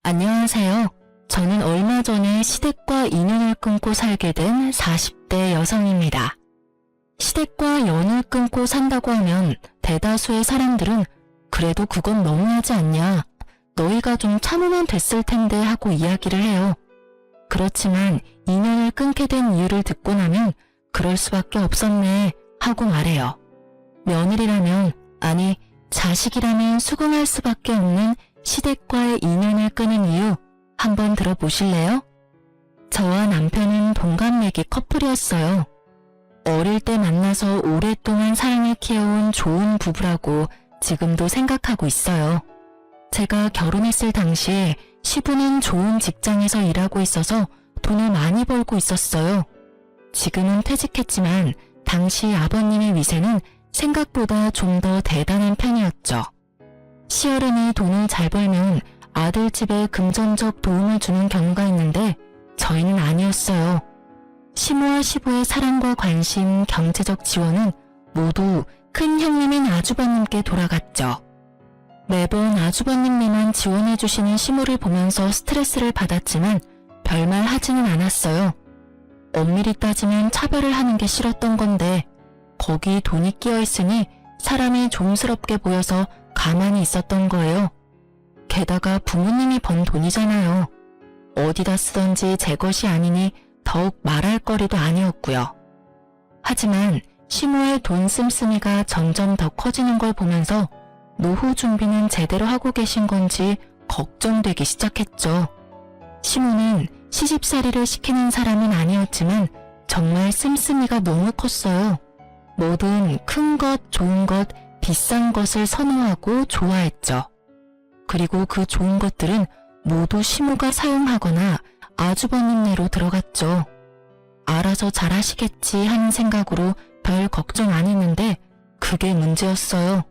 안녕하세요. 저는 얼마 전에 시댁과 인연을 끊고 살게 된 40대 여성입니다. 시댁과 연을 끊고 산다고 하면 대다수의 사람들은 그래도 그건 너무하지 않냐, 너희가 좀 참으면 됐을 텐데 하고 이야기를 해요. 그렇지만 인연을 끊게 된 이유를 듣고 나면 그럴 수밖에 없었네 하고 말해요. 며느리라면, 아니 자식이라면 수긍할 수밖에 없는 시댁과의 인연을 끊은 이유 한번 들어보실래요? 저와 남편은 동갑내기 커플이었어요. 어릴 때 만나서 오랫동안 사랑을 키워온 좋은 부부라고 지금도 생각하고 있어요. 제가 결혼했을 당시에 시부는 좋은 직장에서 일하고 있어서 돈을 많이 벌고 있었어요. 지금은 퇴직했지만 당시 아버님의 위세는 생각보다 좀 더 대단한 편이었죠. 시어른이 돈을 잘 벌면 아들 집에 금전적 도움을 주는 경우가 있는데 저희는 아니었어요. 시모와 시부의 사랑과 관심, 경제적 지원은 모두 큰 형님인 아주버님께 돌아갔죠. 매번 아주버님만 지원해주시는 시모를 보면서 스트레스를 받았지만 별말 하지는 않았어요. 엄밀히 따지면 차별을 하는 게 싫었던 건데 거기 돈이 끼어있으니 사람이 좀스럽게 보여서 가만히 있었던 거예요. 게다가 부모님이 번 돈이잖아요. 어디다 쓰던지 제 것이 아니니 더욱 말할 거리도 아니었고요. 하지만 시모의 돈 씀씀이가 점점 더 커지는 걸 보면서 노후 준비는 제대로 하고 계신 건지 걱정되기 시작했죠. 시모는 시집살이를 시키는 사람은 아니었지만 정말 씀씀이가 너무 컸어요. 뭐든 큰 것, 좋은 것, 비싼 것을 선호하고 좋아했죠. 그리고 그 좋은 것들은 모두 시모가 사용하거나 아주버님네로 들어갔죠. 알아서 잘하시겠지 하는 생각으로 별 걱정 안 했는데 그게 문제였어요.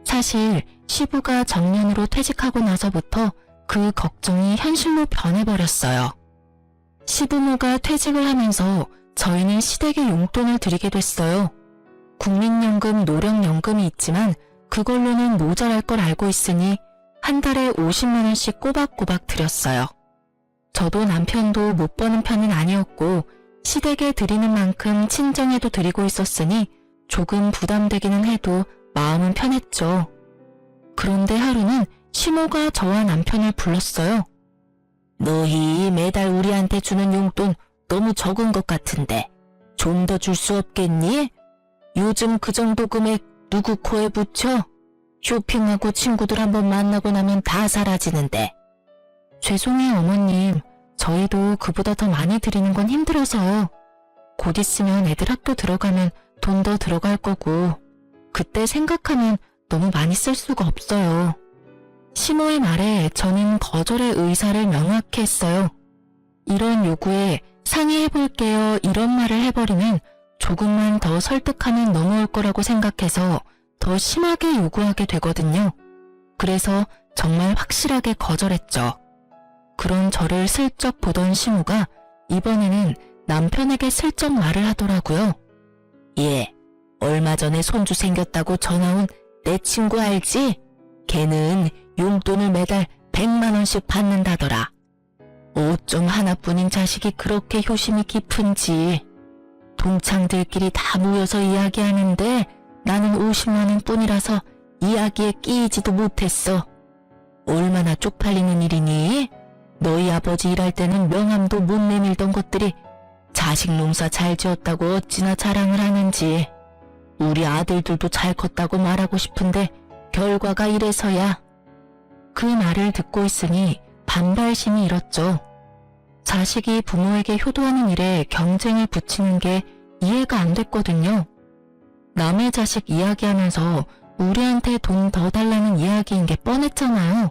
사실 시부가 정년으로 퇴직하고 나서부터 그 걱정이 현실로 변해버렸어요. 시부모가 퇴직을 하면서 저희는 시댁에 용돈을 드리게 됐어요. 국민연금, 노령연금이 있지만 그걸로는 모자랄 걸 알고 있으니 한 달에 50만 원씩 꼬박꼬박 드렸어요. 저도 남편도 못 버는 편은 아니었고 시댁에 드리는 만큼 친정에도 드리고 있었으니 조금 부담되기는 해도 마음은 편했죠. 그런데 하루는 시모가 저와 남편을 불렀어요. 너희 매달 우리한테 주는 용돈 너무 적은 것 같은데 좀 더 줄 수 없겠니? 요즘 그 정도 금액 누구 코에 붙여? 쇼핑하고 친구들 한번 만나고 나면 다 사라지는데. 죄송해요 어머님. 저희도 그보다 더 많이 드리는 건 힘들어서요. 곧 있으면 애들 학교 들어가면 돈 더 들어갈 거고 그때 생각하면 너무 많이 쓸 수가 없어요. 시모의 말에 저는 거절의 의사를 명확히 했어요. 이런 요구에 상의해볼게요 이런 말을 해버리면 조금만 더 설득하면 넘어올 거라고 생각해서 더 심하게 요구하게 되거든요. 그래서 정말 확실하게 거절했죠. 그런 저를 슬쩍 보던 시모가 이번에는 남편에게 슬쩍 말을 하더라고요. 얘, 얼마 전에 손주 생겼다고 전화 온 내 친구 알지? 걔는 용돈을 매달 100만 원씩 받는다더라. 어쩜 하나뿐인 자식이 그렇게 효심이 깊은지. 동창들끼리 다 모여서 이야기하는데 나는 50만 원 뿐이라서 이야기에 끼이지도 못했어. 얼마나 쪽팔리는 일이니? 너희 아버지 일할 때는 명함도 못 내밀던 것들이 자식 농사 잘 지었다고 어찌나 자랑을 하는지. 우리 아들들도 잘 컸다고 말하고 싶은데 결과가 이래서야. 그 말을 듣고 있으니 반발심이 일었죠. 자식이 부모에게 효도하는 일에 경쟁을 붙이는 게 이해가 안 됐거든요. 남의 자식 이야기하면서 우리한테 돈 더 달라는 이야기인 게 뻔했잖아요.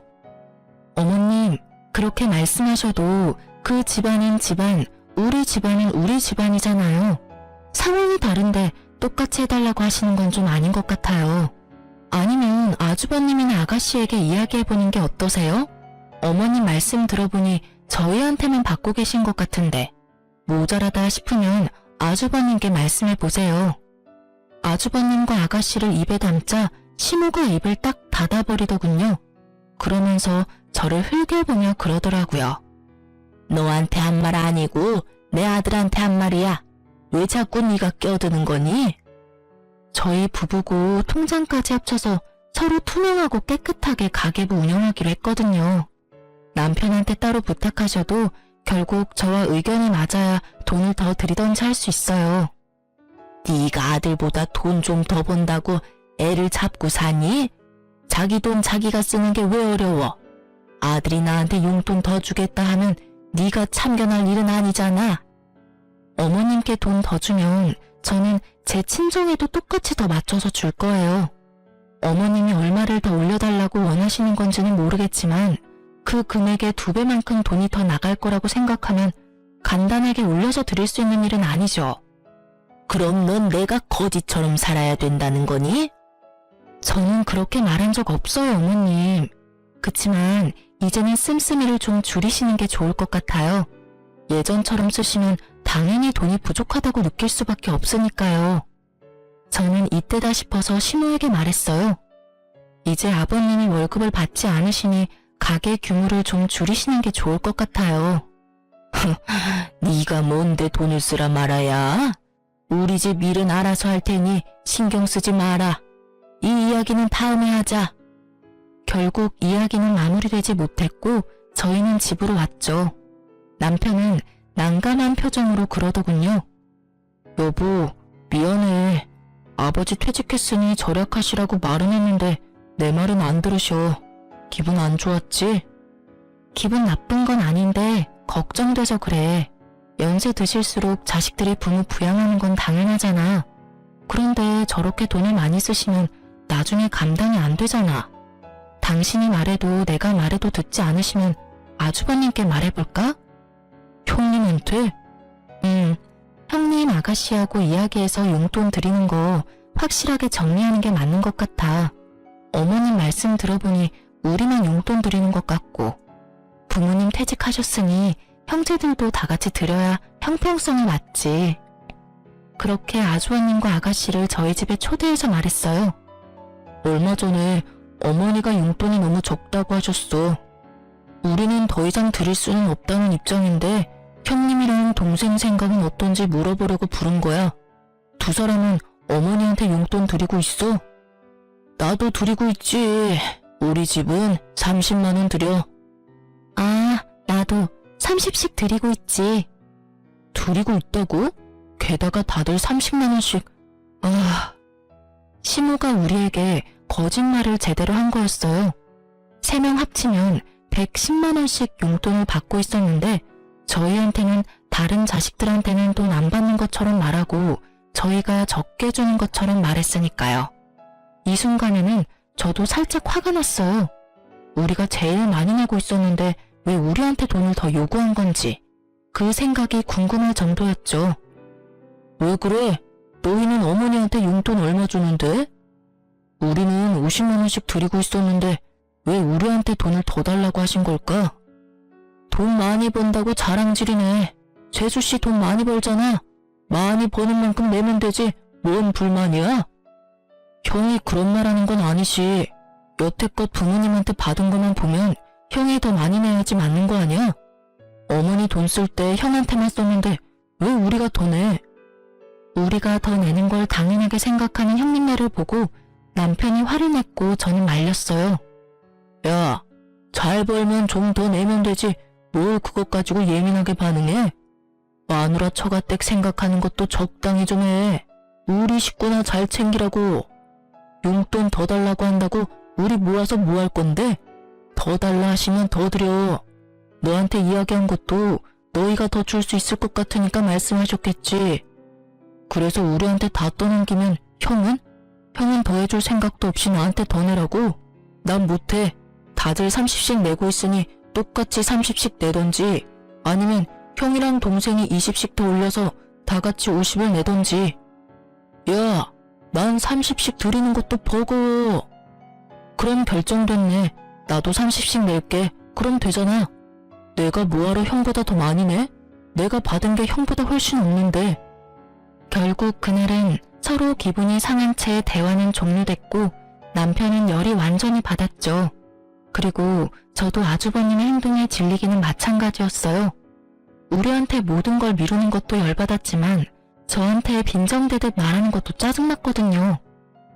어머님, 그렇게 말씀하셔도 그 집안은 집안, 우리 집안은 우리 집안이잖아요. 상황이 다른데 똑같이 해달라고 하시는 건 좀 아닌 것 같아요. 아니면 아주버님이나 아가씨에게 이야기해보는 게 어떠세요? 어머님 말씀 들어보니 저희한테만 받고 계신 것 같은데 모자라다 싶으면 아주버님께 말씀해보세요. 아주버님과 아가씨를 입에 담자 시모가 입을 딱 닫아버리더군요. 그러면서 저를 흘겨보며 그러더라고요. 너한테 한 말 아니고 내 아들한테 한 말이야. 왜 자꾸 네가 껴드는 거니? 저희 부부고 통장까지 합쳐서 서로 투명하고 깨끗하게 가계부 운영하기로 했거든요. 남편한테 따로 부탁하셔도 결국 저와 의견이 맞아야 돈을 더 들이던지 할 수 있어요. 네가 아들보다 돈 좀 더 번다고 애를 잡고 사니? 자기 돈 자기가 쓰는 게 왜 어려워? 아들이 나한테 용돈 더 주겠다 하면 네가 참견할 일은 아니잖아. 어머님께 돈 더 주면 저는 제 친정에도 똑같이 더 맞춰서 줄 거예요. 어머님이 얼마를 더 올려달라고 원하시는 건지는 모르겠지만 그 금액의 2배만큼 돈이 더 나갈 거라고 생각하면 간단하게 올려서 드릴 수 있는 일은 아니죠. 그럼 넌 내가 거지처럼 살아야 된다는 거니? 저는 그렇게 말한 적 없어요, 어머님. 그치만 이제는 씀씀이를 좀 줄이시는 게 좋을 것 같아요. 예전처럼 쓰시면 당연히 돈이 부족하다고 느낄 수밖에 없으니까요. 저는 이때다 싶어서 시모에게 말했어요. 이제 아버님이 월급을 받지 않으시니 가게 규모를 좀 줄이시는 게 좋을 것 같아요. 네가 뭔데 돈을 쓰라 말아야? 우리 집 일은 알아서 할 테니 신경 쓰지 마라. 이 이야기는 다음에 하자. 결국 이야기는 마무리되지 못했고 저희는 집으로 왔죠. 남편은 난감한 표정으로 그러더군요. 여보, 미안해. 아버지 퇴직했으니 절약하시라고 말은 했는데 내 말은 안 들으셔. 기분 안 좋았지? 기분 나쁜 건 아닌데 걱정돼서 그래. 연세 드실수록 자식들이 부모 부양하는 건 당연하잖아. 그런데 저렇게 돈을 많이 쓰시면 나중에 감당이 안 되잖아. 당신이 말해도 내가 말해도 듣지 않으시면 아주버님께 말해볼까? 형님한테? 형님 아가씨하고 이야기해서 용돈 드리는 거 확실하게 정리하는 게 맞는 것 같아. 어머님 말씀 들어보니 우리만 용돈 드리는 것 같고 부모님 퇴직하셨으니 형제들도 다 같이 드려야 형평성이 맞지. 그렇게 아주버님과 아가씨를 저희 집에 초대해서 말했어요. 얼마 전에 어머니가 용돈이 너무 적다고 하셨어. 우리는 더 이상 드릴 수는 없다는 입장인데 형님이랑 동생 생각은 어떤지 물어보려고 부른 거야. 두 사람은 어머니한테 용돈 드리고 있어? 나도 드리고 있지. 우리 집은 30만 원 드려. 아, 나도 30씩 드리고 있지. 드리고 있다고? 게다가 다들 30만 원씩. 아, 시모가 우리에게 거짓말을 제대로 한 거였어요. 3명 합치면 110만 원씩 용돈을 받고 있었는데 저희한테는 다른 자식들한테는 돈 안 받는 것처럼 말하고 저희가 적게 주는 것처럼 말했으니까요. 이 순간에는 저도 살짝 화가 났어요. 우리가 제일 많이 내고 있었는데 왜 우리한테 돈을 더 요구한 건지 그 생각이 궁금할 정도였죠. 왜 그래? 너희는 어머니한테 용돈 얼마 주는데? 우리는 50만 원씩 드리고 있었는데 왜 우리한테 돈을 더 달라고 하신 걸까? 돈 많이 번다고 자랑질이네. 재수씨 돈 많이 벌잖아. 많이 버는 만큼 내면 되지. 뭔 불만이야? 형이 그런 말 하는 건 아니시. 여태껏 부모님한테 받은 것만 보면 형이 더 많이 내야지 맞는 거 아니야? 어머니 돈 쓸 때 형한테만 썼는데 왜 우리가 더 내? 우리가 더 내는 걸 당연하게 생각하는 형님네를 보고 남편이 화를 냈고 저는 말렸어요. 야, 잘 벌면 좀 더 내면 되지. 뭘 그것 가지고 예민하게 반응해? 마누라 처가댁 생각하는 것도 적당히 좀 해. 우리 식구나 잘 챙기라고. 용돈 더 달라고 한다고 우리 모아서 뭐 할 건데? 더 달라 하시면 더 드려. 너한테 이야기한 것도 너희가 더 줄 수 있을 것 같으니까 말씀하셨겠지. 그래서 우리한테 다 떠넘기면 형은? 형은 더 해줄 생각도 없이 나한테 더 내라고? 난 못해. 다들 30씩 내고 있으니 똑같이 30씩 내던지 아니면 형이랑 동생이 20씩 더 올려서 다 같이 50을 내던지. 야, 난 30씩 드리는 것도 버거워. 그럼 결정됐네. 나도 30씩 낼게. 그럼 되잖아. 내가 뭐하러 형보다 더 많이 내? 내가 받은 게 형보다 훨씬 없는데. 결국 그날은 서로 기분이 상한 채 대화는 종료됐고 남편은 열이 완전히 받았죠. 그리고 저도 아주버님의 행동에 질리기는 마찬가지였어요. 우리한테 모든 걸 미루는 것도 열받았지만 저한테 빈정대듯 말하는 것도 짜증났거든요.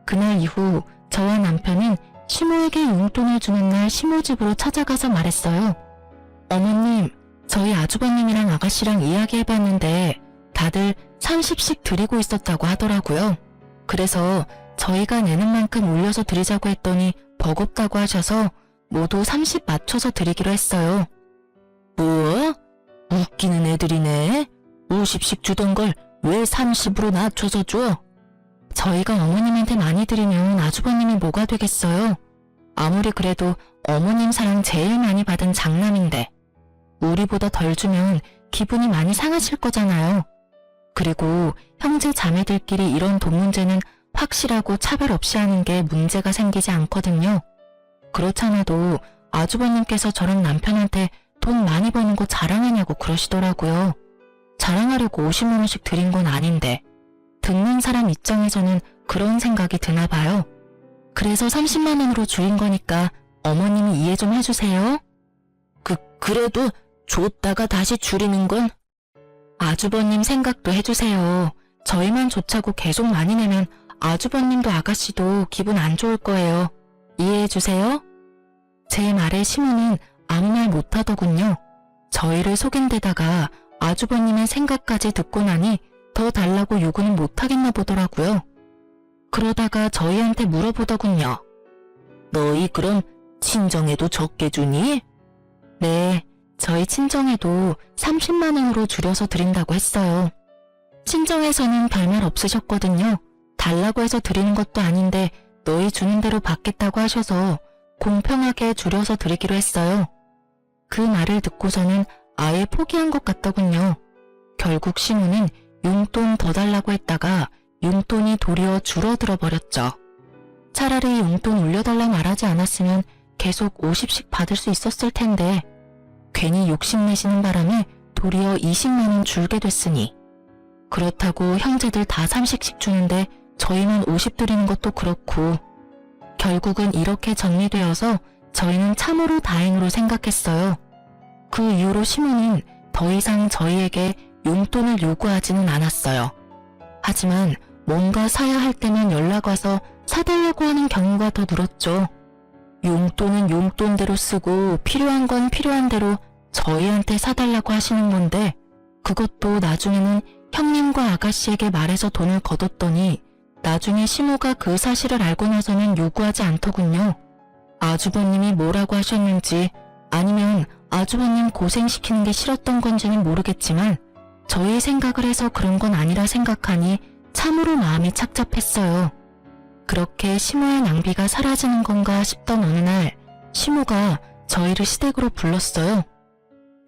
그날 이후 저와 남편은 시모에게 용돈을 주는 날 시모 집으로 찾아가서 말했어요. 어머님, 저희 아주버님이랑 아가씨랑 이야기해봤는데 다들 30씩 드리고 있었다고 하더라고요. 그래서 저희가 내는 만큼 올려서 드리자고 했더니 버겁다고 하셔서 모두 30 맞춰서 드리기로 했어요. 뭐? 웃기는 애들이네. 50씩 주던 걸 왜 30으로 낮춰서 줘? 저희가 어머님한테 많이 드리면 아주버님이 뭐가 되겠어요? 아무리 그래도 어머님 사랑 제일 많이 받은 장남인데 우리보다 덜 주면 기분이 많이 상하실 거잖아요. 그리고 형제 자매들끼리 이런 돈 문제는 확실하고 차별 없이 하는 게 문제가 생기지 않거든요. 그렇잖아도 아주버님께서 저랑 남편한테 돈 많이 버는 거 자랑하냐고 그러시더라고요. 자랑하려고 50만 원씩 드린 건 아닌데 듣는 사람 입장에서는 그런 생각이 드나 봐요. 그래서 30만 원으로 줄인 거니까 어머님이 이해 좀 해주세요. 그래도 줬다가 다시 줄이는 건? 아주버님 생각도 해주세요. 저희만 좋자고 계속 많이 내면 아주버님도 아가씨도 기분 안 좋을 거예요. 이해해주세요. 제 말에 시모는 아무 말 못하더군요. 저희를 속인 데다가 아주버님의 생각까지 듣고 나니 더 달라고 요구는 못하겠나 보더라고요. 그러다가 저희한테 물어보더군요. 너희 그럼 친정에도 적게 주니? 네, 저희 친정에도 30만 원으로 줄여서 드린다고 했어요. 친정에서는 별말 없으셨거든요. 달라고 해서 드리는 것도 아닌데 너희 주는 대로 받겠다고 하셔서 공평하게 줄여서 드리기로 했어요. 그 말을 듣고서는 아예 포기한 것 같더군요. 결국 시모는 용돈 더 달라고 했다가 용돈이 도리어 줄어들어 버렸죠. 차라리 용돈 올려달라 말하지 않았으면 계속 50씩 받을 수 있었을 텐데 괜히 욕심내시는 바람에 도리어 20만 원 줄게 됐으니 그렇다고 형제들 다 30씩 주는데 저희만 50 드리는 것도 그렇고 결국은 이렇게 정리되어서 저희는 참으로 다행으로 생각했어요. 그 이후로 시모는 더 이상 저희에게 용돈을 요구하지는 않았어요. 하지만 뭔가 사야 할 때만 연락 와서 사달라고 하는 경우가 더 늘었죠. 용돈은 용돈대로 쓰고 필요한 건 필요한 대로 저희한테 사달라고 하시는 건데 그것도 나중에는 형님과 아가씨에게 말해서 돈을 거뒀더니 나중에 시모가 그 사실을 알고 나서는 요구하지 않더군요. 아주버님이 뭐라고 하셨는지 아니면 아주버님 고생시키는 게 싫었던 건지는 모르겠지만 저희 생각을 해서 그런 건 아니라 생각하니 참으로 마음이 착잡했어요. 그렇게 시모의 낭비가 사라지는 건가 싶던 어느 날 시모가 저희를 시댁으로 불렀어요.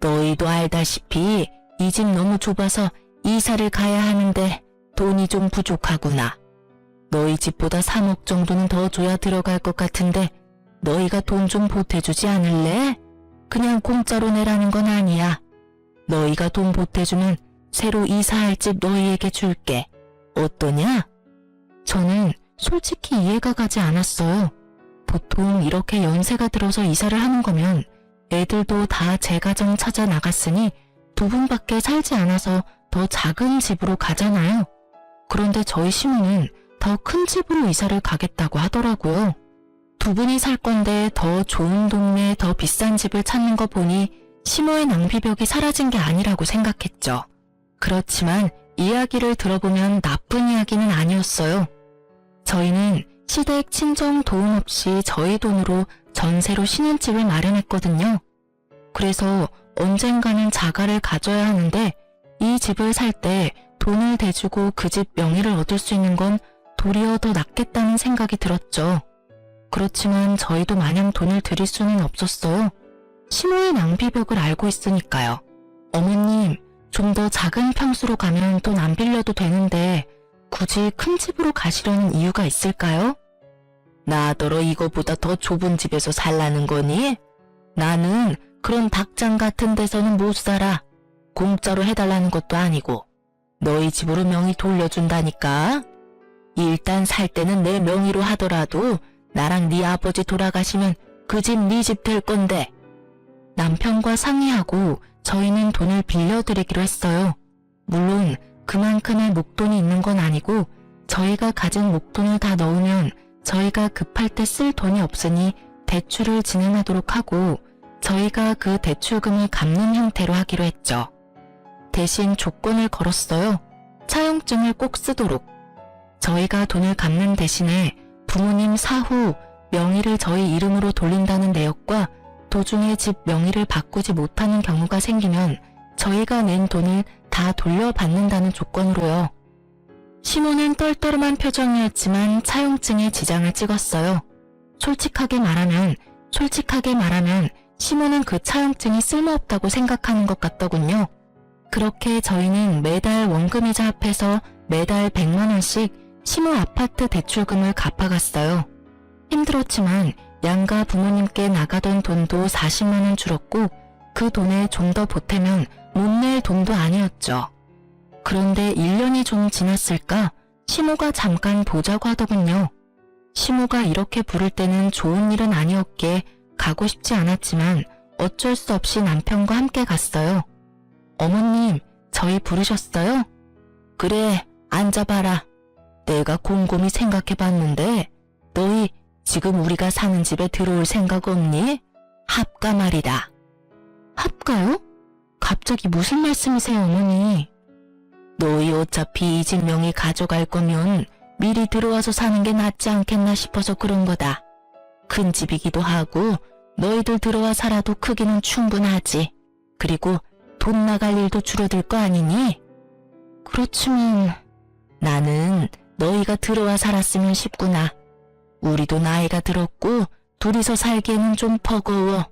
너희도 알다시피 이 집 너무 좁아서 이사를 가야 하는데 돈이 좀 부족하구나. 너희 집보다 3억 정도는 더 줘야 들어갈 것 같은데 너희가 돈 좀 보태주지 않을래? 그냥 공짜로 내라는 건 아니야. 너희가 돈 보태주면 새로 이사할 집 너희에게 줄게. 어떠냐? 저는 솔직히 이해가 가지 않았어요. 보통 이렇게 연세가 들어서 이사를 하는 거면 애들도 다 제 가정 찾아 나갔으니 두 분밖에 살지 않아서 더 작은 집으로 가잖아요. 그런데 저희 시모는 더 큰 집으로 이사를 가겠다고 하더라고요. 두 분이 살 건데 더 좋은 동네, 더 비싼 집을 찾는 거 보니 시모의 낭비벽이 사라진 게 아니라고 생각했죠. 그렇지만 이야기를 들어보면 나쁜 이야기는 아니었어요. 저희는 시댁 친정 도움 없이 저희 돈으로 전세로 신혼집을 마련했거든요. 그래서 언젠가는 자가를 가져야 하는데 이 집을 살 때 돈을 대주고 그 집 명의를 얻을 수 있는 건 도리어 더 낫겠다는 생각이 들었죠. 그렇지만 저희도 마냥 돈을 드릴 수는 없었어요. 시모의 낭비벽을 알고 있으니까요. 어머님, 좀 더 작은 평수로 가면 돈 안 빌려도 되는데 굳이 큰 집으로 가시려는 이유가 있을까요? 나더러 이거보다 더 좁은 집에서 살라는 거니? 나는 그런 닭장 같은 데서는 못 살아. 공짜로 해달라는 것도 아니고 너희 집으로 명의 돌려준다니까. 일단 살 때는 내 명의로 하더라도 나랑 네 아버지 돌아가시면 그 집 네 집 될 건데. 남편과 상의하고 저희는 돈을 빌려드리기로 했어요. 물론 그만큼의 목돈이 있는 건 아니고 저희가 가진 목돈을 다 넣으면 저희가 급할 때 쓸 돈이 없으니 대출을 진행하도록 하고 저희가 그 대출금을 갚는 형태로 하기로 했죠. 대신 조건을 걸었어요. 차용증을 꼭 쓰도록. 저희가 돈을 갚는 대신에 부모님 사후 명의를 저희 이름으로 돌린다는 내역과 도중에 집 명의를 바꾸지 못하는 경우가 생기면 저희가 낸 돈을 다 돌려받는다는 조건으로요. 시모는 떨떠름한 표정이었지만 차용증에 지장을 찍었어요. 솔직하게 말하면 시모는 그 차용증이 쓸모없다고 생각하는 것 같더군요. 그렇게 저희는 매달 원금이자 합해서 매달 100만 원씩 시모 아파트 대출금을 갚아갔어요. 힘들었지만 양가 부모님께 나가던 돈도 40만 원 줄었고 그 돈에 좀 더 보태면 못 낼 돈도 아니었죠. 그런데 1년이 좀 지났을까 시모가 잠깐 보자고 하더군요. 시모가 이렇게 부를 때는 좋은 일은 아니었기에 가고 싶지 않았지만 어쩔 수 없이 남편과 함께 갔어요. 어머님, 저희 부르셨어요? 그래, 앉아봐라. 내가 곰곰이 생각해봤는데 너희 지금 우리가 사는 집에 들어올 생각 없니? 합가 말이다. 합가요? 갑자기 무슨 말씀이세요, 어머니? 너희 어차피 이 집 명의 가져갈 거면 미리 들어와서 사는 게 낫지 않겠나 싶어서 그런 거다. 큰 집이기도 하고 너희들 들어와 살아도 크기는 충분하지. 그리고 돈 나갈 일도 줄어들 거 아니니? 그렇지만 나는 너희가 들어와 살았으면 싶구나. 우리도 나이가 들었고 둘이서 살기에는 좀 버거워.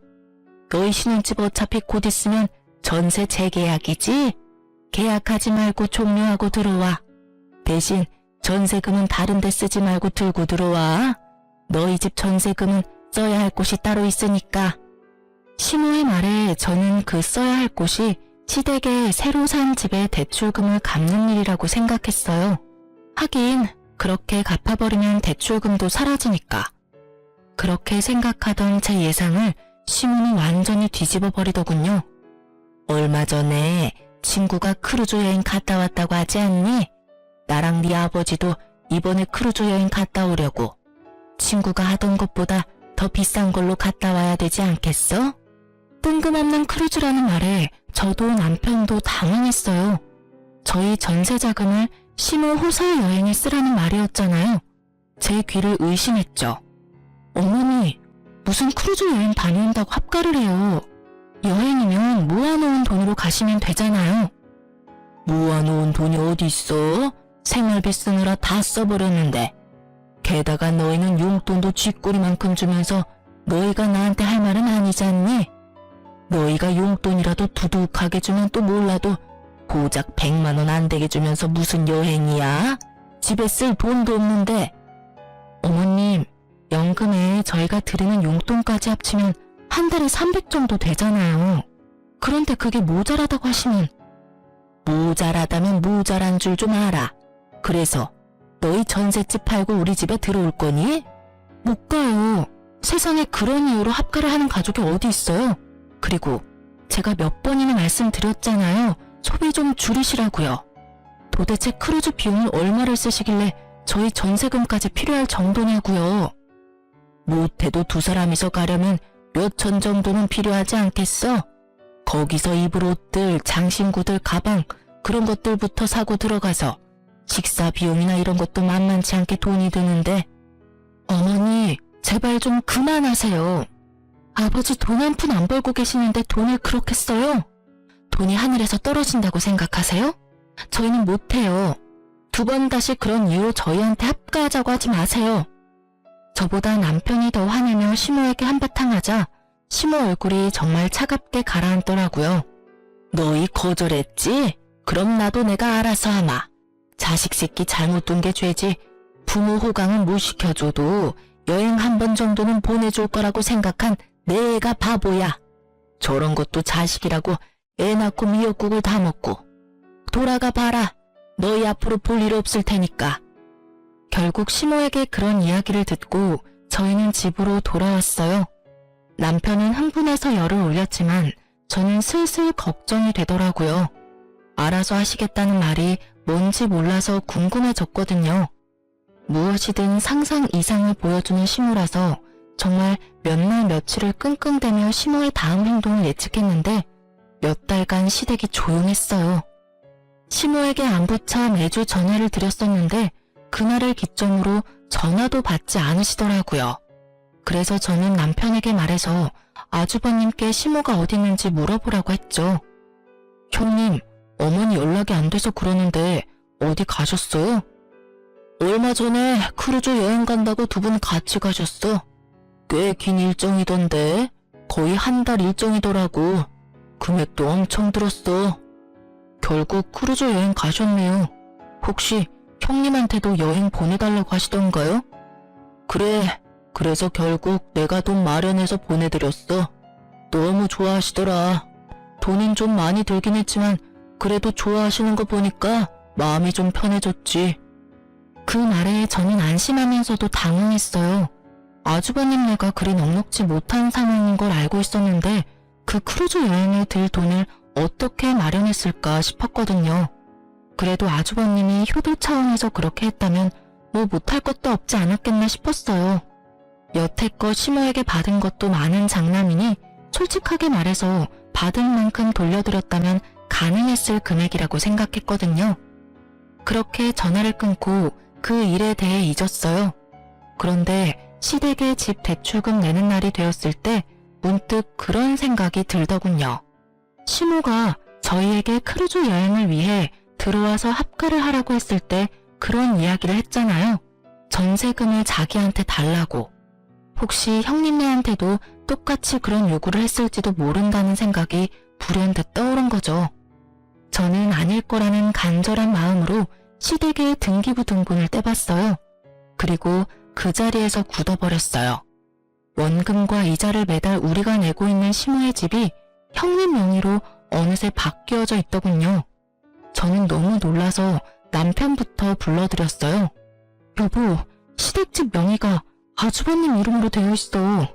너희 신혼집 어차피 곧 있으면 전세 재계약이지? 계약하지 말고 종료하고 들어와. 대신 전세금은 다른 데 쓰지 말고 들고 들어와. 너희 집 전세금은 써야 할 곳이 따로 있으니까. 시모의 말에 저는 그 써야 할 곳이 시댁에 새로 산 집의 대출금을 갚는 일이라고 생각했어요. 하긴 그렇게 갚아버리면 대출금도 사라지니까. 그렇게 생각하던 제 예상을 시모는 완전히 뒤집어 버리더군요. 얼마 전에 친구가 크루즈 여행 갔다 왔다고 하지 않니? 나랑 네 아버지도 이번에 크루즈 여행 갔다 오려고. 친구가 하던 것보다 더 비싼 걸로 갔다 와야 되지 않겠어? 뜬금없는 크루즈라는 말에 저도 남편도 당황했어요. 저희 전세 자금을 시모 호사 여행에 쓰라는 말이었잖아요. 제 귀를 의심했죠. 어머니, 무슨 크루즈 여행 다녀온다고 합가를 해요. 여행이면 모아놓은 돈으로 가시면 되잖아요. 모아놓은 돈이 어디 있어? 생활비 쓰느라 다 써버렸는데. 게다가 너희는 용돈도 쥐꼬리만큼 주면서 너희가 나한테 할 말은 아니지 않니? 너희가 용돈이라도 두둑하게 주면 또 몰라도 고작 100만 원 안 되게 주면서 무슨 여행이야? 집에 쓸 돈도 없는데. 어머님, 연금에 저희가 드리는 용돈까지 합치면 한 달에 300 정도 되잖아요. 그런데 그게 모자라다고 하시면. 모자라다면 모자란 줄 좀 알아. 그래서 너희 전셋집 팔고 우리 집에 들어올 거니? 못 가요. 세상에 그런 이유로 합가를 하는 가족이 어디 있어요. 그리고 제가 몇 번이나 말씀드렸잖아요. 소비 좀 줄이시라고요. 도대체 크루즈 비용을 얼마를 쓰시길래 저희 전세금까지 필요할 정도냐고요. 못해도 두 사람이서 가려면 몇천 정도는 필요하지 않겠어? 거기서 입을 옷들, 장신구들, 가방 그런 것들부터 사고 들어가서 식사 비용이나 이런 것도 만만치 않게 돈이 드는데. 어머니, 제발 좀 그만하세요. 아버지 돈 한 푼 안 벌고 계시는데 돈을 그렇게 써요? 돈이 하늘에서 떨어진다고 생각하세요? 저희는 못해요. 두 번 다시 그런 이유로 저희한테 합가하자고 하지 마세요. 저보다 남편이 더 화내며 시모에게 한바탕 하자 시모 얼굴이 정말 차갑게 가라앉더라고요. 너희 거절했지? 그럼 나도 내가 알아서 하마. 자식 새끼 잘못 둔 게 죄지. 부모 호강은 못 시켜줘도 여행 한 번 정도는 보내줄 거라고 생각한 내 애가 바보야. 저런 것도 자식이라고 애 낳고 미역국을 다 먹고. 돌아가 봐라. 너희 앞으로 볼 일 없을 테니까. 결국 시모에게 그런 이야기를 듣고 저희는 집으로 돌아왔어요. 남편은 흥분해서 열을 올렸지만 저는 슬슬 걱정이 되더라고요. 알아서 하시겠다는 말이 뭔지 몰라서 궁금해졌거든요. 무엇이든 상상 이상을 보여주는 시모라서 정말 몇 날 며칠을 끙끙대며 시모의 다음 행동을 예측했는데 몇 달간 시댁이 조용했어요. 시모에게 안부차 매주 전화를 드렸었는데 그날을 기점으로 전화도 받지 않으시더라고요. 그래서 저는 남편에게 말해서 아주버님께 시모가 어디 있는지 물어보라고 했죠. 형님, 어머니 연락이 안 돼서 그러는데 어디 가셨어요? 얼마 전에 크루즈 여행 간다고 두 분 같이 가셨어. 꽤 긴 일정이던데 거의 한 달 일정이더라고. 금액도 엄청 들었어. 결국 크루즈 여행 가셨네요. 혹시 형님한테도 여행 보내달라고 하시던가요? 그래, 그래서 결국 내가 돈 마련해서 보내드렸어. 너무 좋아하시더라. 돈은 좀 많이 들긴 했지만 그래도 좋아하시는 거 보니까 마음이 좀 편해졌지. 그 말에 저는 안심하면서도 당황했어요. 아주버님네가 그리 넉넉지 못한 상황인 걸 알고 있었는데 그 크루즈 여행에 들 돈을 어떻게 마련했을까 싶었거든요. 그래도 아주버님이 효도 차원에서 그렇게 했다면 뭐 못할 것도 없지 않았겠나 싶었어요. 여태껏 시모에게 받은 것도 많은 장남이니 솔직하게 말해서 받은 만큼 돌려드렸다면 가능했을 금액이라고 생각했거든요. 그렇게 전화를 끊고 그 일에 대해 잊었어요. 그런데 시댁에 집 대출금 내는 날이 되었을 때 문득 그런 생각이 들더군요. 시모가 저희에게 크루즈 여행을 위해 들어와서 합가를 하라고 했을 때 그런 이야기를 했잖아요. 전세금을 자기한테 달라고. 혹시 형님네한테도 똑같이 그런 요구를 했을지도 모른다는 생각이 불현듯 떠오른 거죠. 저는 아닐 거라는 간절한 마음으로 시댁의 등기부등본을 떼봤어요. 그리고 그 자리에서 굳어버렸어요. 원금과 이자를 매달 우리가 내고 있는 시모의 집이 형님 명의로 어느새 바뀌어져 있더군요. 저는 너무 놀라서 남편부터 불러드렸어요. 여보, 시댁집 명의가 아주버님 이름으로 되어 있어.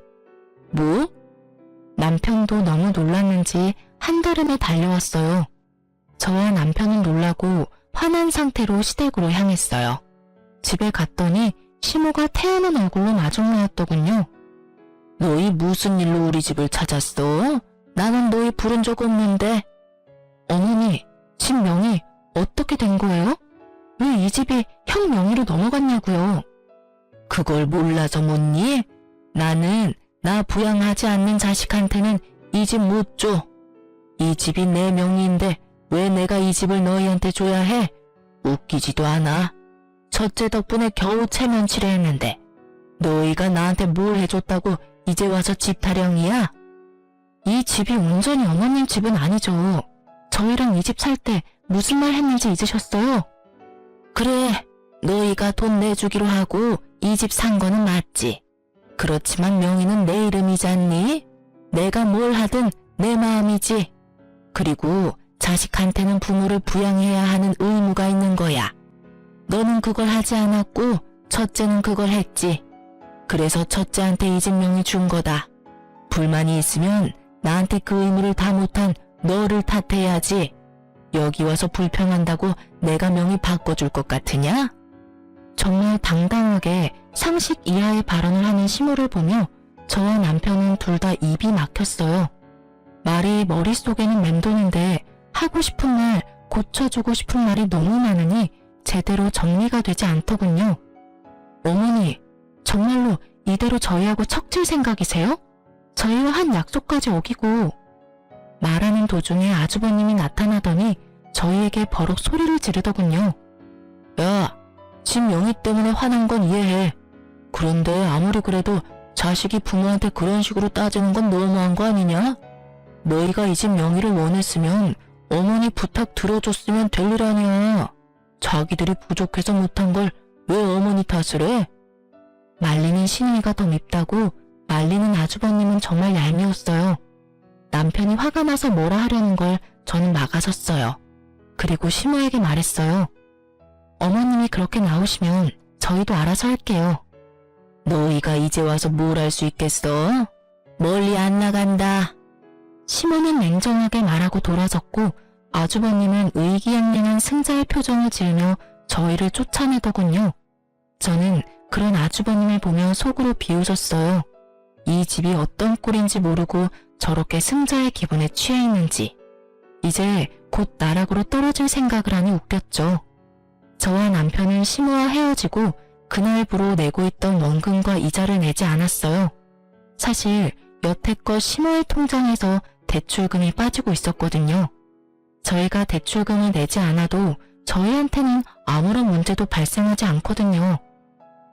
뭐? 남편도 너무 놀랐는지 한달음에 달려왔어요. 저와 남편은 놀라고 화난 상태로 시댁으로 향했어요. 집에 갔더니 시모가 태어난 얼굴로 마중나였더군요. 너희 무슨 일로 우리 집을 찾았어? 나는 너희 부른 적 없는데. 어머니, 집 명의 어떻게 된 거예요? 왜 이 집이 형 명의로 넘어갔냐고요? 그걸 몰라서 묻니? 나는 나 부양하지 않는 자식한테는 이 집 못 줘. 이 집이 내 명의인데 왜 내가 이 집을 너희한테 줘야 해? 웃기지도 않아. 첫째 덕분에 겨우 체면치레 했는데 너희가 나한테 뭘 해줬다고 이제 와서 집 타령이야? 이 집이 온전히 어머님 집은 아니죠. 저희랑 이 집 살 때 무슨 말 했는지 잊으셨어요? 그래, 너희가 돈 내주기로 하고 이 집 산 거는 맞지. 그렇지만 명의는 내 이름이잖니? 내가 뭘 하든 내 마음이지. 그리고 자식한테는 부모를 부양해야 하는 의무가 있는 거야. 너는 그걸 하지 않았고 첫째는 그걸 했지. 그래서 첫째한테 이 집 명의 준 거다. 불만이 있으면 나한테 그 의무를 다 못한 너를 탓해야지. 여기 와서 불평한다고 내가 명의 바꿔줄 것 같으냐? 정말 당당하게 상식 이하의 발언을 하는 시모를 보며 저와 남편은 둘 다 입이 막혔어요. 말이 머릿속에는 맴도는데 하고 싶은 말, 고쳐주고 싶은 말이 너무 많으니 제대로 정리가 되지 않더군요. 어머니, 정말로 이대로 저희하고 척질 생각이세요? 저희와 한 약속까지 어기고. 말하는 도중에 아주버님이 나타나더니 저희에게 버럭 소리를 지르더군요. 야, 집 명의 때문에 화난 건 이해해. 그런데 아무리 그래도 자식이 부모한테 그런 식으로 따지는 건 너무한 거 아니냐? 너희가 이 집 명의를 원했으면 어머니 부탁 들어줬으면 될 일 아니야. 자기들이 부족해서 못한 걸 왜 어머니 탓을 해? 말리는 시누이가 더 밉다고 말리는 아주버님은 정말 얄미웠어요. 남편이 화가 나서 뭐라 하려는 걸 저는 막아섰어요. 그리고 시모에게 말했어요. 어머님이 그렇게 나오시면 저희도 알아서 할게요. 너희가 이제 와서 뭘 할 수 있겠어? 멀리 안 나간다. 시몬은 냉정하게 말하고 돌아섰고 아주버님은 의기양양한 승자의 표정을 지으며 저희를 쫓아내더군요. 저는 그런 아주버님을 보며 속으로 비웃었어요. 이 집이 어떤 꼴인지 모르고 저렇게 승자의 기분에 취해 있는지. 이제 곧 나락으로 떨어질 생각을 하니 웃겼죠. 저와 남편은 시모와 헤어지고 그날부로 내고 있던 원금과 이자를 내지 않았어요. 사실 여태껏 시모의 통장에서 대출금이 빠지고 있었거든요. 저희가 대출금을 내지 않아도 저희한테는 아무런 문제도 발생하지 않거든요.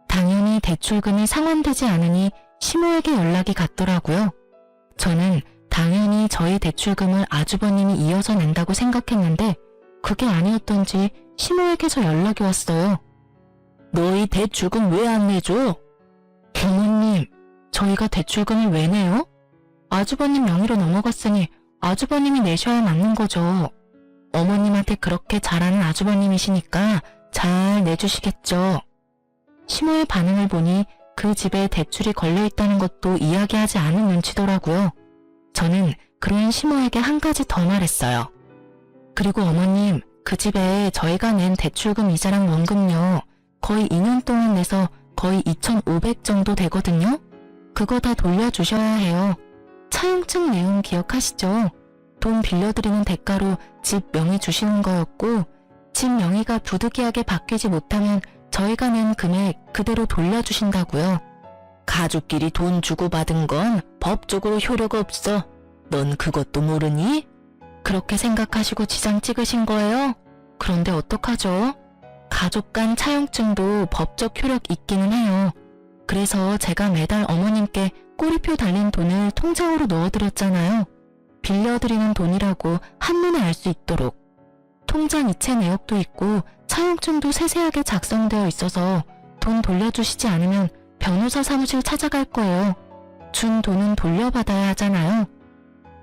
당연히 대출금이 상환되지 않으니 시모에게 연락이 갔더라고요. 저는 당연히 저희 대출금을 아주버님이 이어서 낸다고 생각했는데 그게 아니었던지 시모에게서 연락이 왔어요. 너희 대출금 왜 안 내줘? 어머님, 저희가 대출금을 왜 내요? 아주버님 명의로 넘어갔으니 아주버님이 내셔야 맞는 거죠. 어머님한테 그렇게 잘하는 아주버님이시니까 잘 내주시겠죠. 시모의 반응을 보니 그 집에 대출이 걸려있다는 것도 이야기하지 않은 눈치더라고요. 저는 그런 시모에게 한 가지 더 말했어요. 그리고 어머님, 그 집에 저희가 낸 대출금 이자랑 원금요. 거의 2년 동안 내서 거의 2,500 정도 되거든요. 그거 다 돌려주셔야 해요. 차용증 내용 기억하시죠? 돈 빌려드리는 대가로 집 명의 주시는 거였고 집 명의가 부득이하게 바뀌지 못하면 저희가 낸 금액 그대로 돌려주신다고요. 가족끼리 돈 주고받은 건 법적으로 효력이 없어. 넌 그것도 모르니? 그렇게 생각하시고 지장 찍으신 거예요? 그런데 어떡하죠? 가족 간 차용증도 법적 효력 있기는 해요. 그래서 제가 매달 어머님께 꼬리표 달린 돈을 통장으로 넣어드렸잖아요. 빌려드리는 돈이라고 한눈에 알 수 있도록. 통장 이체 내역도 있고 차용증도 세세하게 작성되어 있어서 돈 돌려주시지 않으면 변호사 사무실 찾아갈 거예요. 준 돈은 돌려받아야 하잖아요.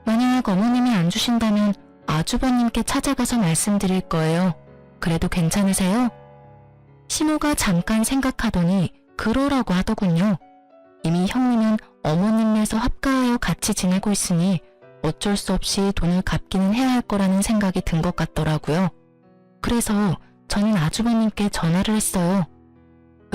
만약 어머님이 안 주신다면 아주버님께 찾아가서 말씀드릴 거예요. 그래도 괜찮으세요? 시모가 잠깐 생각하더니 그러라고 하더군요. 이미 형님은 어머님네서 합가하여 같이 지내고 있으니 어쩔 수 없이 돈을 갚기는 해야 할 거라는 생각이 든 것 같더라고요. 그래서 저는 아주버님께 전화를 했어요.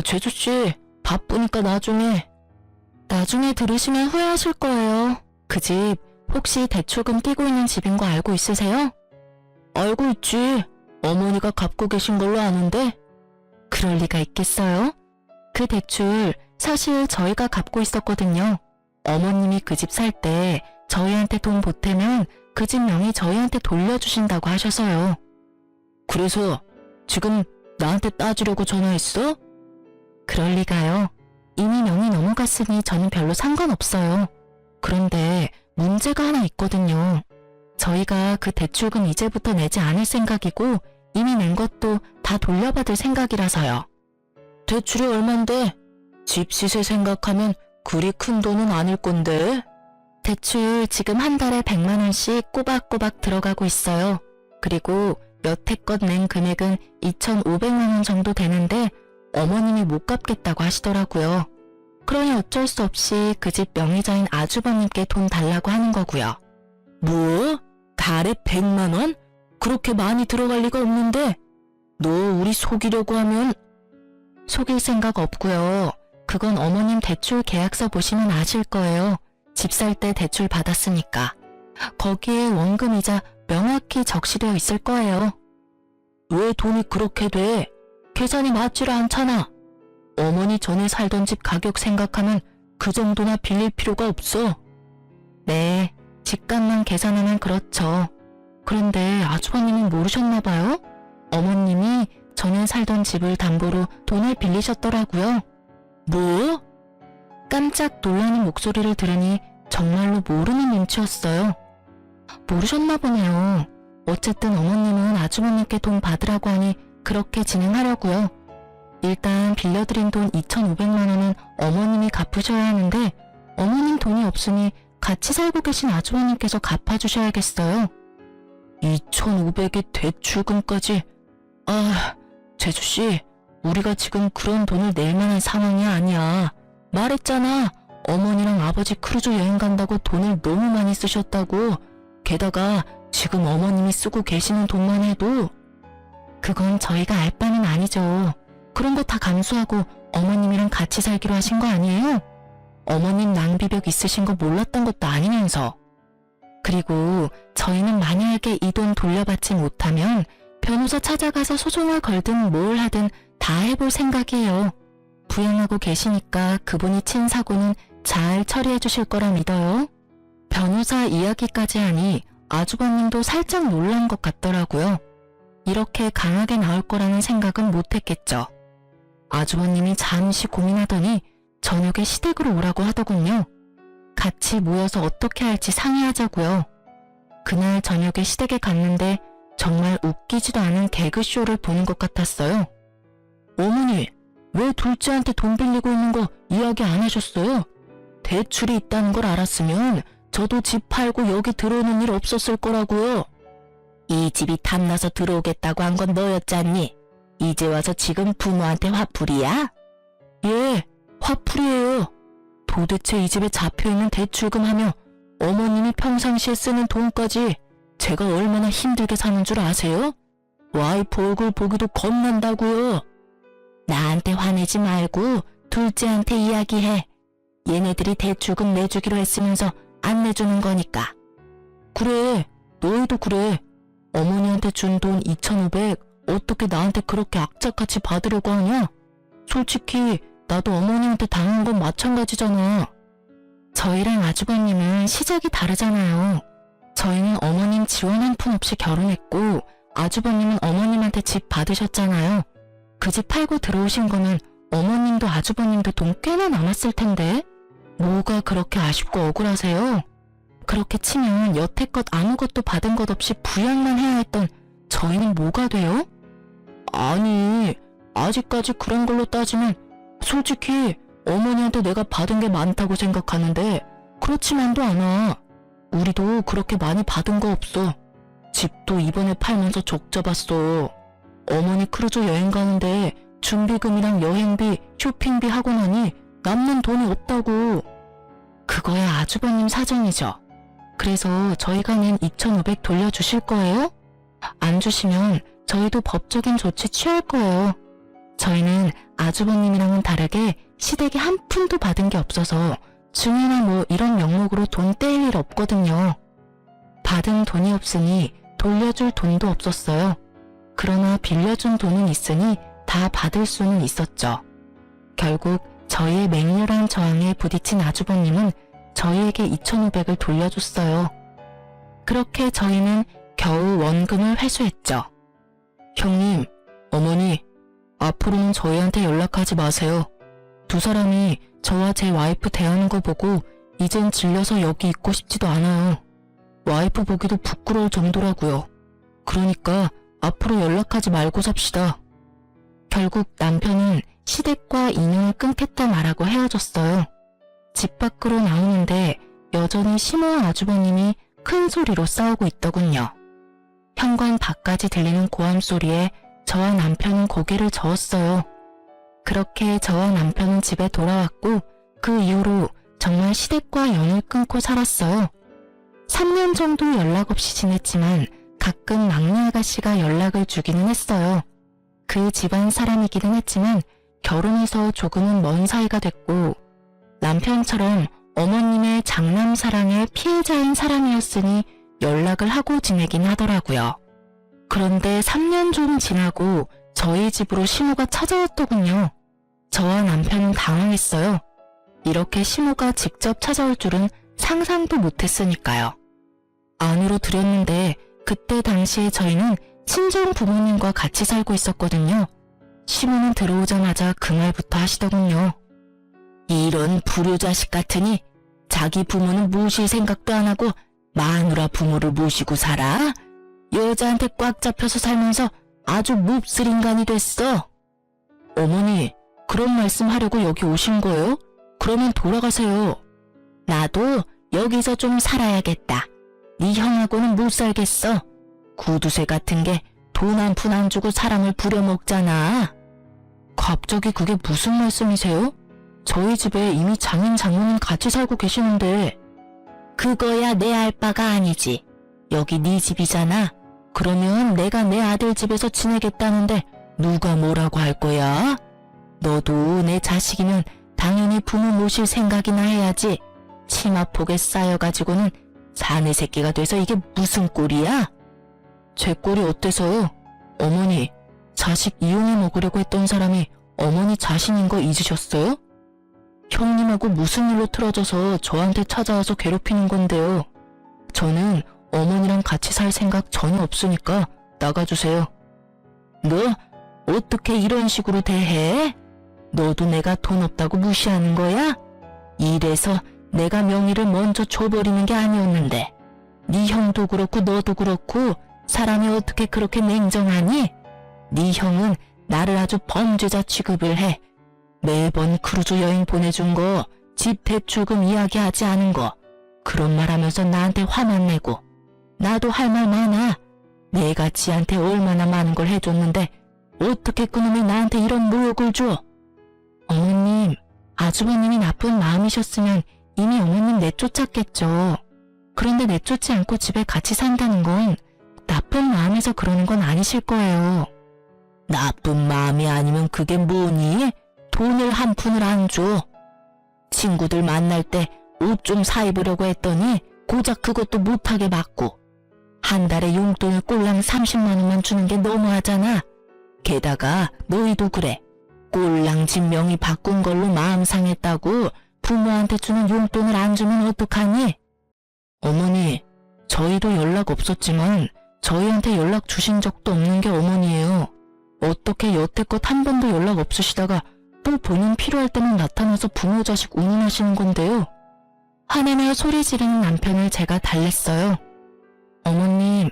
제주씨, 바쁘니까 나중에 들으시면 후회하실 거예요. 그 집 혹시 대출금 띄고 있는 집인 거 알고 있으세요? 알고 있지. 어머니가 갚고 계신 걸로 아는데. 그럴 리가 있겠어요? 그 대출 사실 저희가 갚고 있었거든요. 어머님이 그 집 살 때 저희한테 돈 보태면 그 집 명의 저희한테 돌려주신다고 하셔서요. 그래서 지금 나한테 따지려고 전화했어? 그럴 리가요. 이미 명의 넘어갔으니 저는 별로 상관없어요. 그런데 문제가 하나 있거든요. 저희가 그 대출금 이제부터 내지 않을 생각이고 이미 낸 것도 다 돌려받을 생각이라서요. 대출이 얼만데? 집 시세 생각하면 그리 큰 돈은 아닐 건데. 대출 지금 한 달에 100만 원씩 꼬박꼬박 들어가고 있어요. 그리고 여태껏 낸 금액은 2,500만 원 정도 되는데 어머님이 못 갚겠다고 하시더라고요. 그러니 어쩔 수 없이 그 집 명의자인 아주버님께 돈 달라고 하는 거고요. 뭐? 달에 100만 원? 그렇게 많이 들어갈 리가 없는데 너 우리 속이려고 하면. 속일 생각 없고요. 그건 어머님 대출 계약서 보시면 아실 거예요. 집 살 때 대출 받았으니까. 거기에 원금이자 명확히 적시되어 있을 거예요. 왜 돈이 그렇게 돼? 계산이 맞지를 않잖아. 어머니 전에 살던 집 가격 생각하면 그 정도나 빌릴 필요가 없어. 네, 집값만 계산하면 그렇죠. 그런데 아주버님은 모르셨나 봐요? 어머님이 전에 살던 집을 담보로 돈을 빌리셨더라고요. 뭐? 깜짝 놀라는 목소리를 들으니 정말로 모르는 눈치였어요. 모르셨나 보네요. 어쨌든 어머님은 아주버님께 돈 받으라고 하니 그렇게 진행하려고요. 일단 빌려드린 돈 2,500만 원은 어머님이 갚으셔야 하는데 어머님 돈이 없으니 같이 살고 계신 아주버님께서 갚아주셔야겠어요. 2,500의 대출금까지. 아, 제주씨, 우리가 지금 그런 돈을 낼 만한 상황이 아니야. 말했잖아. 어머니랑 아버지 크루즈 여행 간다고 돈을 너무 많이 쓰셨다고. 게다가 지금 어머님이 쓰고 계시는 돈만 해도. 그건 저희가 알 바는 아니죠. 그런 거 다 감수하고 어머님이랑 같이 살기로 하신 거 아니에요? 어머님 낭비벽 있으신 거 몰랐던 것도 아니면서. 그리고 저희는 만약에 이 돈 돌려받지 못하면 변호사 찾아가서 소송을 걸든 뭘 하든 다 해볼 생각이에요. 부양하고 계시니까 그분이 친 사고는 잘 처리해 주실 거라 믿어요. 변호사 이야기까지 하니 아주버님도 살짝 놀란 것 같더라고요. 이렇게 강하게 나올 거라는 생각은 못했겠죠. 아주버님이 잠시 고민하더니 저녁에 시댁으로 오라고 하더군요. 같이 모여서 어떻게 할지 상의하자고요. 그날 저녁에 시댁에 갔는데 정말 웃기지도 않은 개그쇼를 보는 것 같았어요. 어머니, 왜 둘째한테 돈 빌리고 있는 거 이야기 안 하셨어요? 대출이 있다는 걸 알았으면 저도 집 팔고 여기 들어오는 일 없었을 거라고요. 이 집이 탐나서 들어오겠다고 한 건 너였잖니? 이제 와서 지금 부모한테 화풀이야? 예, 화풀이에요. 도대체 이 집에 잡혀있는 대출금 하며 어머님이 평상시에 쓰는 돈까지 제가 얼마나 힘들게 사는 줄 아세요? 와이프 얼굴 보기도 겁난다고요. 나한테 화내지 말고 둘째한테 이야기해. 얘네들이 대출금 내주기로 했으면서 안 내주는 거니까. 그래, 너희도 그래. 어머니한테 준 돈 2,500 어떻게 나한테 그렇게 악착같이 받으려고 하냐? 솔직히 나도 어머니한테 당한 건 마찬가지잖아. 저희랑 아주버님은 시작이 다르잖아요. 저희는 어머님 지원 한 푼 없이 결혼했고 아주버님은 어머님한테 집 받으셨잖아요. 그 집 팔고 들어오신 거면 어머님도 아주버님도 돈 꽤나 남았을 텐데 뭐가 그렇게 아쉽고 억울하세요? 그렇게 치면 여태껏 아무것도 받은 것 없이 부양만 해야 했던 저희는 뭐가 돼요? 아니, 아직까지 그런 걸로 따지면 솔직히 어머니한테 내가 받은 게 많다고 생각하는데 그렇지만도 않아. 우리도 그렇게 많이 받은 거 없어. 집도 이번에 팔면서 적자 봤어. 어머니 크루즈 여행 가는데 준비금이랑 여행비, 쇼핑비 하고 나니 남는 돈이 없다고. 그거야 아주버님 사정이죠. 그래서 저희가 낸 2,500 돌려주실 거예요? 안 주시면 저희도 법적인 조치 취할 거예요. 저희는 아주버님이랑은 다르게 시댁에 한 푼도 받은 게 없어서 증여나 뭐 이런 명목으로 돈 떼일 일 없거든요. 받은 돈이 없으니 돌려줄 돈도 없었어요. 그러나 빌려준 돈은 있으니 다 받을 수는 있었죠. 결국 저희의 맹렬한 저항에 부딪힌 아주버님은 저희에게 2,500을 돌려줬어요. 그렇게 저희는 겨우 원금을 회수했죠. 형님, 어머니, 앞으로는 저희한테 연락하지 마세요. 두 사람이 저와 제 와이프 대하는 거 보고 이젠 질려서 여기 있고 싶지도 않아요. 와이프 보기도 부끄러울 정도라고요. 그러니까 앞으로 연락하지 말고 삽시다. 결국 남편은 시댁과 인연을 끊겠다 말하고 헤어졌어요. 집 밖으로 나오는데 여전히 시모와 아주버님이 큰 소리로 싸우고 있더군요. 현관 밖까지 들리는 고함 소리에 저와 남편은 고개를 저었어요. 그렇게 저와 남편은 집에 돌아왔고 그 이후로 정말 시댁과 연을 끊고 살았어요. 3년 정도 연락 없이 지냈지만 가끔 막내 아가씨가 연락을 주기는 했어요. 그 집안 사람이기는 했지만 결혼해서 조금은 먼 사이가 됐고 남편처럼 어머님의 장남 사랑의 피해자인 사람이었으니 연락을 하고 지내긴 하더라고요. 그런데 3년 좀 지나고 저희 집으로 시모가 찾아왔더군요. 저와 남편은 당황했어요. 이렇게 시모가 직접 찾아올 줄은 상상도 못했으니까요. 안으로 들였는데 그때 당시에 저희는 친정 부모님과 같이 살고 있었거든요. 시모는 들어오자마자 그 말부터 하시더군요. 이런 불효자식 같으니 자기 부모는 모실 생각도 안 하고 마누라 부모를 모시고 살아? 여자한테 꽉 잡혀서 살면서 아주 몹쓸 인간이 됐어. 어머니, 그런 말씀 하려고 여기 오신 거예요? 그러면 돌아가세요. 나도 여기서 좀 살아야겠다. 네 형하고는 못 살겠어. 구두쇠 같은 게 돈 한 푼 안 주고 사람을 부려먹잖아. 갑자기 그게 무슨 말씀이세요? 저희 집에 이미 장인 장모님 같이 살고 계시는데. 그거야 내 알 바가 아니지. 여기 네 집이잖아. 그러면 내가 내 아들 집에서 지내겠다는데 누가 뭐라고 할 거야? 너도 내 자식이면 당연히 부모 모실 생각이나 해야지. 치마폭에 쌓여가지고는 사내 새끼가 돼서 이게 무슨 꼴이야? 제 꼴이 어때서요? 어머니, 자식 이용해 먹으려고 했던 사람이 어머니 자신인 거 잊으셨어요? 형님하고 무슨 일로 틀어져서 저한테 찾아와서 괴롭히는 건데요. 저는 어머니랑 같이 살 생각 전혀 없으니까 나가주세요. 너 어떻게 이런 식으로 대해? 너도 내가 돈 없다고 무시하는 거야? 이래서 내가 명의를 먼저 줘버리는 게 아니었는데 네 형도 그렇고 너도 그렇고 사람이 어떻게 그렇게 냉정하니? 네 형은 나를 아주 범죄자 취급을 해. 매번 크루즈 여행 보내준 거, 집 대출금 이야기하지 않은 거 그런 말 하면서 나한테 화만 내고 나도 할 말 많아. 내가 지한테 얼마나 많은 걸 해줬는데 어떻게 그놈이 나한테 이런 모욕을 줘? 어머님, 아주버님이 나쁜 마음이셨으면 이미 어머님 내쫓았겠죠. 그런데 내쫓지 않고 집에 같이 산다는 건 나쁜 마음에서 그러는 건 아니실 거예요. 나쁜 마음이 아니면 그게 뭐니? 돈을 한 푼을 안 줘. 친구들 만날 때 옷 좀 사입으려고 했더니 고작 그것도 못하게 받고 한 달에 용돈을 꼴랑 30만 원만 주는 게 너무하잖아. 게다가 너희도 그래. 꼴랑 집 명의 바꾼 걸로 마음 상했다고 부모한테 주는 용돈을 안 주면 어떡하니? 어머니, 저희도 연락 없었지만 저희한테 연락 주신 적도 없는 게 어머니예요. 어떻게 여태껏 한 번도 연락 없으시다가 또 본인 필요할 때만 나타나서 부모 자식 운운하시는 건데요. 화내며 소리 지르는 남편을 제가 달랬어요. 어머님,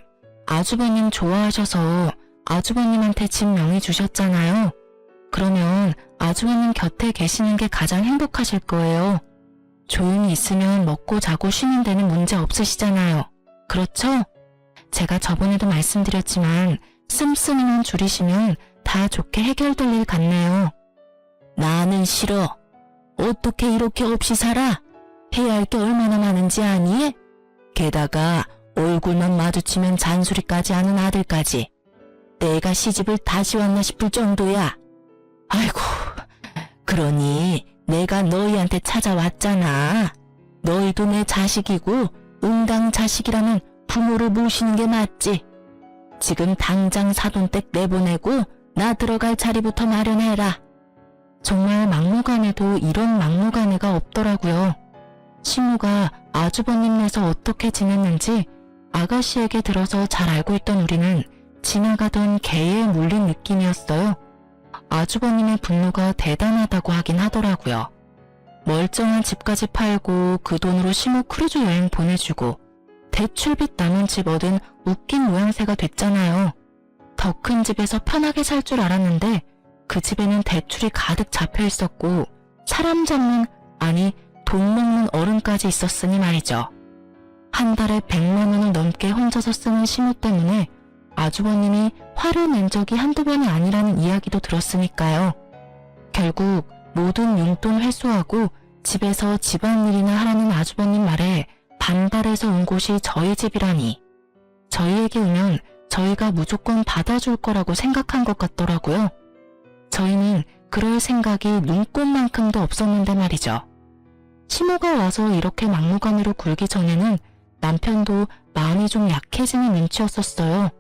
아주버님 좋아하셔서 아주버님한테 집 명의 주셨잖아요. 그러면 아주버님 곁에 계시는 게 가장 행복하실 거예요. 조용히 있으면 먹고 자고 쉬는 데는 문제 없으시잖아요. 그렇죠? 제가 저번에도 말씀드렸지만 씀씀이만 줄이시면 다 좋게 해결될 일 같네요. 나는 싫어. 어떻게 이렇게 없이 살아? 해야 할 게 얼마나 많은지 아니? 게다가 얼굴만 마주치면 잔소리까지 하는 아들까지. 내가 시집을 다시 왔나 싶을 정도야. 아이고, 그러니 내가 너희한테 찾아왔잖아. 너희도 내 자식이고 응당 자식이라면 부모를 모시는 게 맞지. 지금 당장 사돈댁 내보내고 나 들어갈 자리부터 마련해라. 정말 막무가내도 이런 막무가내가 없더라고요. 시무가 아주버님네서 어떻게 지냈는지 아가씨에게 들어서 잘 알고 있던 우리는 지나가던 개에 물린 느낌이었어요. 아주버님의 분노가 대단하다고 하긴 하더라고요. 멀쩡한 집까지 팔고 그 돈으로 시무 크루즈 여행 보내주고 대출빚 남은 집 얻은 웃긴 모양새가 됐잖아요. 더 큰 집에서 편하게 살 줄 알았는데 그 집에는 대출이 가득 잡혀 있었고 사람 잡는, 아니 돈 먹는 어른까지 있었으니 말이죠. 한 달에 100만 원을 넘게 혼자서 쓰는 시무 때문에 아주버님이 화를 낸 적이 한두 번이 아니라는 이야기도 들었으니까요. 결국 모든 용돈 회수하고 집에서 집안일이나 하라는 아주버님 말에 반발해서 온 곳이 저희 집이라니. 저희에게 오면 저희가 무조건 받아줄 거라고 생각한 것 같더라고요. 저희는 그럴 생각이 눈꼽만큼도 없었는데 말이죠. 시모가 와서 이렇게 막무가내로 굴기 전에는 남편도 마음이 좀 약해지는 눈치였었어요.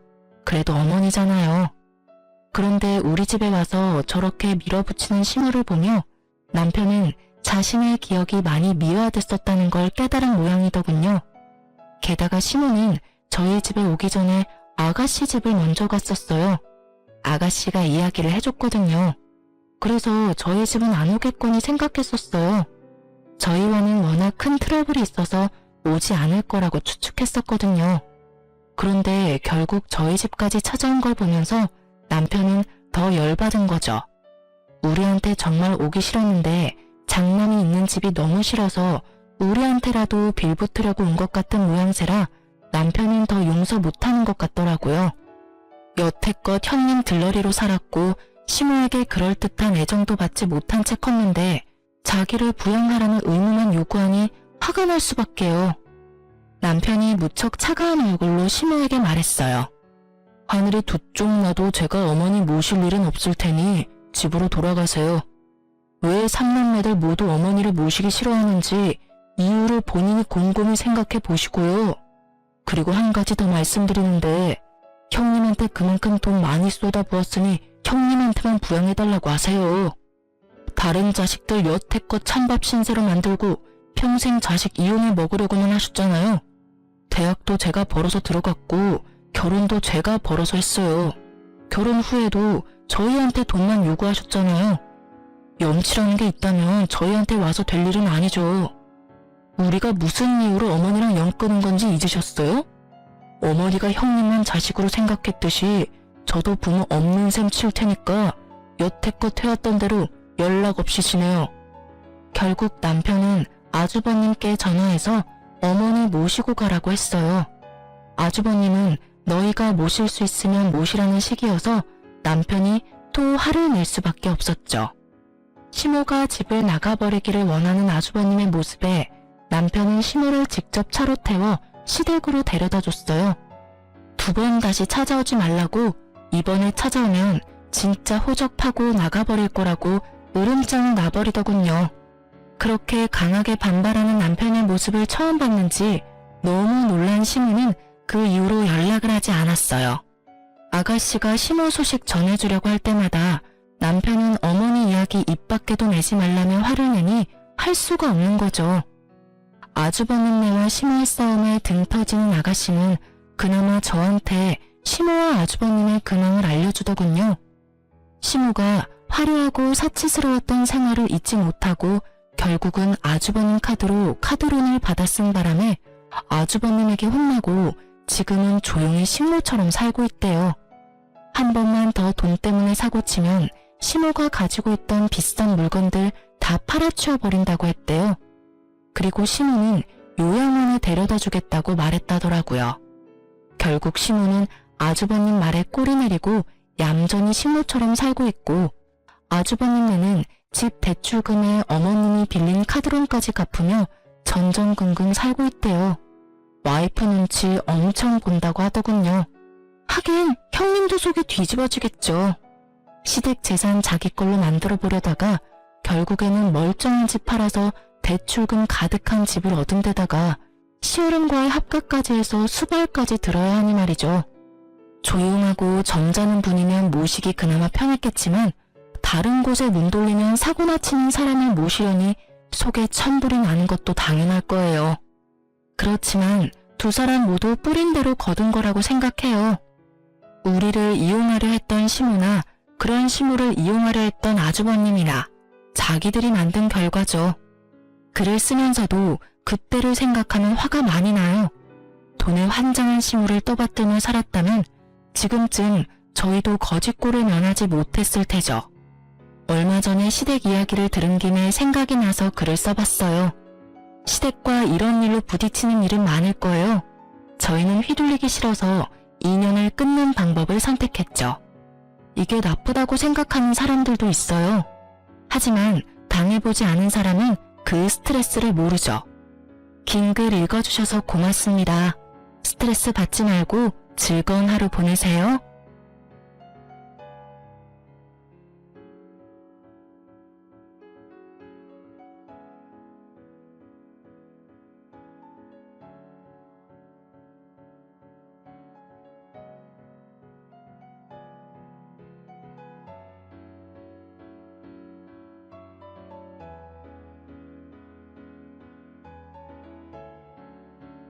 그래도 어머니잖아요. 그런데 우리 집에 와서 저렇게 밀어붙이는 시모를 보며 남편은 자신의 기억이 많이 미화됐었다는 걸 깨달은 모양이더군요. 게다가 시모는 저희 집에 오기 전에 아가씨 집을 먼저 갔었어요. 아가씨가 이야기를 해줬거든요. 그래서 저희 집은 안 오겠거니 생각했었어요. 저희와는 워낙 큰 트러블이 있어서 오지 않을 거라고 추측했었거든요. 그런데 결국 저희 집까지 찾아온 걸 보면서 남편은 더 열받은 거죠. 우리한테 정말 오기 싫었는데 장남이 있는 집이 너무 싫어서 우리한테라도 빌붙으려고 온 것 같은 모양새라 남편은 더 용서 못하는 것 같더라고요. 여태껏 형님 들러리로 살았고 시모에게 그럴듯한 애정도 받지 못한 채 컸는데 자기를 부양하라는 의무만 요구하니 화가 날 수밖에요. 남편이 무척 차가운 얼굴로 시모에게 말했어요. 하늘이 두 쪽 나도 제가 어머니 모실 일은 없을 테니 집으로 돌아가세요. 왜 3남매들 모두 어머니를 모시기 싫어하는지 이유를 본인이 곰곰이 생각해 보시고요. 그리고 한 가지 더 말씀드리는데 형님한테 그만큼 돈 많이 쏟아부었으니 형님한테만 부양해달라고 하세요. 다른 자식들 여태껏 찬밥 신세로 만들고 평생 자식 이혼을 먹으려고만 하셨잖아요. 대학도 제가 벌어서 들어갔고 결혼도 제가 벌어서 했어요. 결혼 후에도 저희한테 돈만 요구하셨잖아요. 염치라는 게 있다면 저희한테 와서 될 일은 아니죠. 우리가 무슨 이유로 어머니랑 연 끊은 건지 잊으셨어요? 어머니가 형님만 자식으로 생각했듯이 저도 부모 없는 셈 칠 테니까 여태껏 해왔던 대로 연락 없이 지내요. 결국 남편은 아주버님께 전화해서 어머니 모시고 가라고 했어요. 아주버님은 너희가 모실 수 있으면 모시라는 식이어서 남편이 또 화를 낼 수밖에 없었죠. 시모가 집을 나가버리기를 원하는 아주버님의 모습에 남편은 시모를 직접 차로 태워 시댁으로 데려다 줬어요. 2번 다시 찾아오지 말라고, 이번에 찾아오면 진짜 호적파고 나가버릴 거라고 으름장을 놔버리더군요. 그렇게 강하게 반발하는 남편의 모습을 처음 봤는지 너무 놀란 시모는 그 이후로 연락을 하지 않았어요. 아가씨가 시모 소식 전해주려고 할 때마다 남편은 어머니 이야기 입 밖에도 내지 말라며 화를 내니 할 수가 없는 거죠. 아주버님네와 시모의 싸움에 등 터지는 아가씨는 그나마 저한테 시모와 아주버님의 근황을 알려주더군요. 시모가 화려하고 사치스러웠던 생활을 잊지 못하고 결국은 아주버님 카드로 카드론을 받아 쓴 바람에 아주버님에게 혼나고 지금은 조용히 식모처럼 살고 있대요. 한 번만 더 돈 때문에 사고치면 시모가 가지고 있던 비싼 물건들 다 팔아치워버린다고 했대요. 그리고 시모는 요양원에 데려다 주겠다고 말했다더라고요. 결국 시모는 아주버님 말에 꼬리 내리고 얌전히 식모처럼 살고 있고, 아주버님네는 집 대출금에 어머님이 빌린 카드론까지 갚으며 전전긍긍 살고 있대요. 와이프 눈치 엄청 본다고 하더군요. 하긴 형님도 속이 뒤집어지겠죠. 시댁 재산 자기 걸로 만들어 보려다가 결국에는 멀쩡한 집 팔아서 대출금 가득한 집을 얻은 데다가 시어른과의 합가까지 해서 수발까지 들어야 하니 말이죠. 조용하고 점잖은 분이면 모시기 그나마 편했겠지만 다른 곳에 눈 돌리면 사고나 치는 사람을 모시려니 속에 천불이 나는 것도 당연할 거예요. 그렇지만 두 사람 모두 뿌린 대로 거둔 거라고 생각해요. 우리를 이용하려 했던 시모나 그런 시모를 이용하려 했던 아주버님이나 자기들이 만든 결과죠. 글을 쓰면서도 그때를 생각하면 화가 많이 나요. 돈에 환장한 시모를 떠받들며 살았다면 지금쯤 저희도 거짓골을 면하지 못했을 테죠. 얼마 전에 시댁 이야기를 들은 김에 생각이 나서 글을 써봤어요. 시댁과 이런 일로 부딪히는 일은 많을 거예요. 저희는 휘둘리기 싫어서 인연을 끊는 방법을 선택했죠. 이게 나쁘다고 생각하는 사람들도 있어요. 하지만 당해보지 않은 사람은 그 스트레스를 모르죠. 긴 글 읽어주셔서 고맙습니다. 스트레스 받지 말고 즐거운 하루 보내세요.